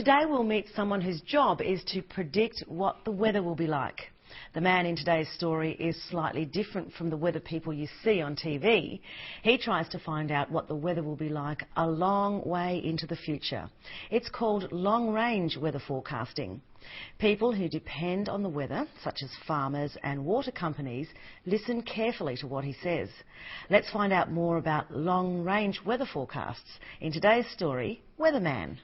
today we'll meet someone whose job is to predict what the weather will be like. The man in today's story is slightly different from the weather people you see on TV. He tries to find out what the weather will be like a long way into the future. It's called long-range weather forecasting. People who depend on the weather, such as farmers and water companies, listen carefully to what he says. Let's find out more about long-range weather forecasts in today's story, Weatherman.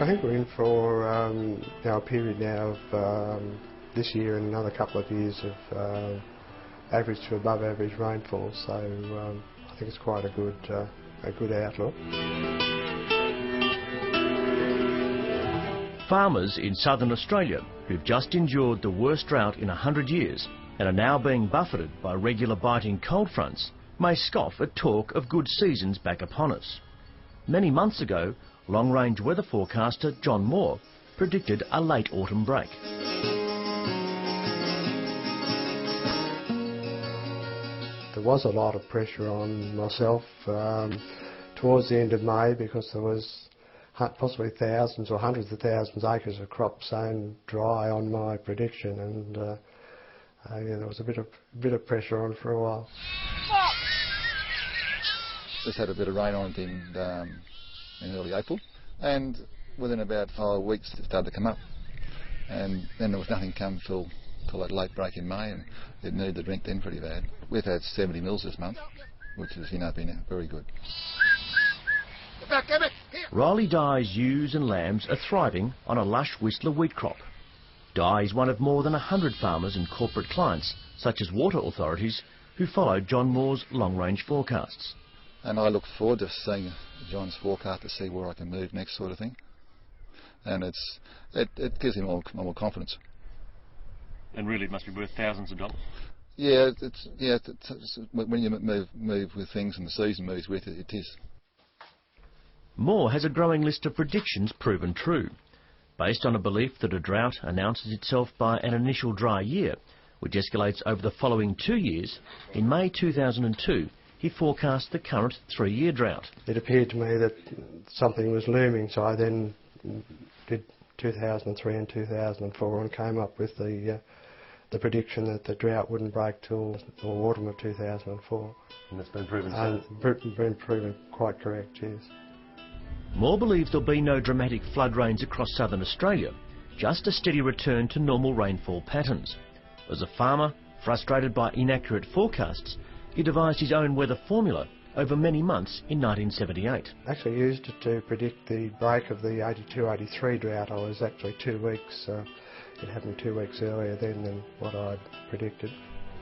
I think we're in for a period now of this year and another couple of years of average to above average rainfall, so I think it's quite a good outlook. Farmers in southern Australia who've just endured the worst drought in 100 years and are now being buffeted by regular biting cold fronts may scoff at talk of good seasons back upon us. Many months ago, long-range weather forecaster John Moore predicted a late autumn break. There was a lot of pressure on myself towards the end of May because there was possibly thousands or hundreds of thousands of acres of crop sown dry on my prediction, and yeah, there was a bit of pressure on for a while. Just had a bit of rain on it in early April, and within about 5 weeks it started to come up, and then there was nothing come till that late break in May, and it needed the drink then pretty bad. We've had 70 mils this month, which has been very good. Riley Dye's ewes and lambs are thriving on a lush Whistler wheat crop. Dye is one of more than 100 farmers and corporate clients, such as water authorities, who follow John Moore's long-range forecasts. And I look forward to seeing John's forecast to see where I can move next, sort of thing. And it gives him more confidence. And really, it must be worth thousands of dollars. Yeah, when you move with things and the season moves with it, it is. Moore has a growing list of predictions proven true, based on a belief that a drought announces itself by an initial dry year, which escalates over the following 2 years. In May 2002, he forecast the current 3-year drought. It appeared to me that something was looming, so I then did 2003 and 2004 and came up with the prediction that the drought wouldn't break till the autumn of 2004. And that's been proven been proven quite correct, yes. Moore believes there'll be no dramatic flood rains across southern Australia, just a steady return to normal rainfall patterns. As a farmer, frustrated by inaccurate forecasts, he devised his own weather formula over many months in 1978. I actually used it to predict the break of the 82-83 drought. I was actually 2 weeks, it happened 2 weeks earlier then than what I'd predicted.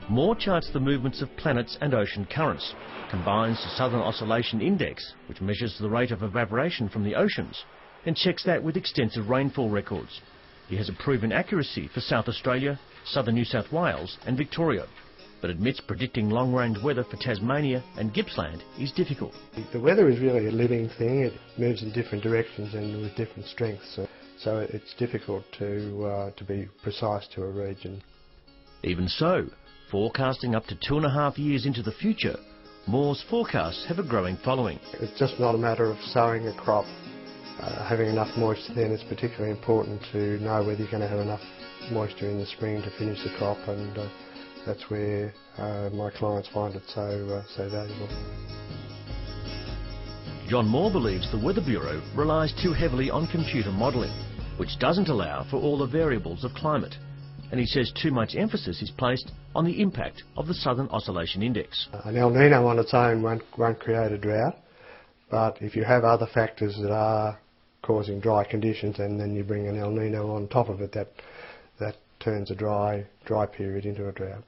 Moore charts the movements of planets and ocean currents, combines the Southern Oscillation Index, which measures the rate of evaporation from the oceans, and checks that with extensive rainfall records. He has a proven accuracy for South Australia, southern New South Wales and Victoria, but admits predicting long-range weather for Tasmania and Gippsland is difficult. The weather is really a living thing. It moves in different directions and with different strengths, so it's difficult to be precise to a region. Even so, forecasting up to 2.5 years into the future, Moore's forecasts have a growing following. It's just not a matter of sowing a crop. Having enough moisture then is particularly important to know whether you're going to have enough moisture in the spring to finish the crop, and that's where my clients find it so valuable. John Moore believes the Weather Bureau relies too heavily on computer modelling, which doesn't allow for all the variables of climate. And he says too much emphasis is placed on the impact of the Southern Oscillation Index. An El Nino on its own won't create a drought, but if you have other factors that are causing dry conditions and then you bring an El Nino on top of it, that turns a dry period into a drought.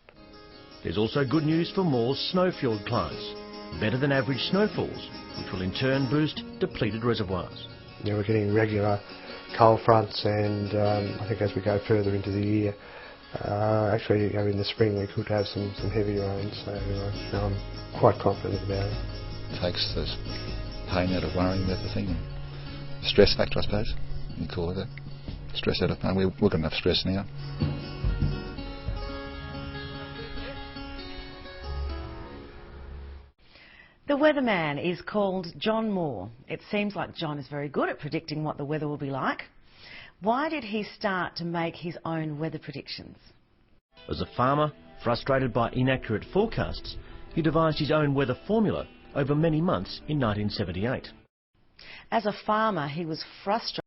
There's also good news for Moore's snowfield clients. Better than average snowfalls, which will in turn boost depleted reservoirs. Yeah, we're getting regular cold fronts, and I think as we go further into the year, actually in the spring we could have some heavy rain, so I'm quite confident about it. It takes the pain out of worrying about the thing, and the stress factor, I suppose, you call it that. Stress out of pain. We've got enough stress now. weatherman is called John Moore. It seems like John is very good at predicting what the weather will be like. Why did he start to make his own weather predictions? As a farmer, frustrated by inaccurate forecasts, he devised his own weather formula over many months in 1978. As a farmer, he was frustrated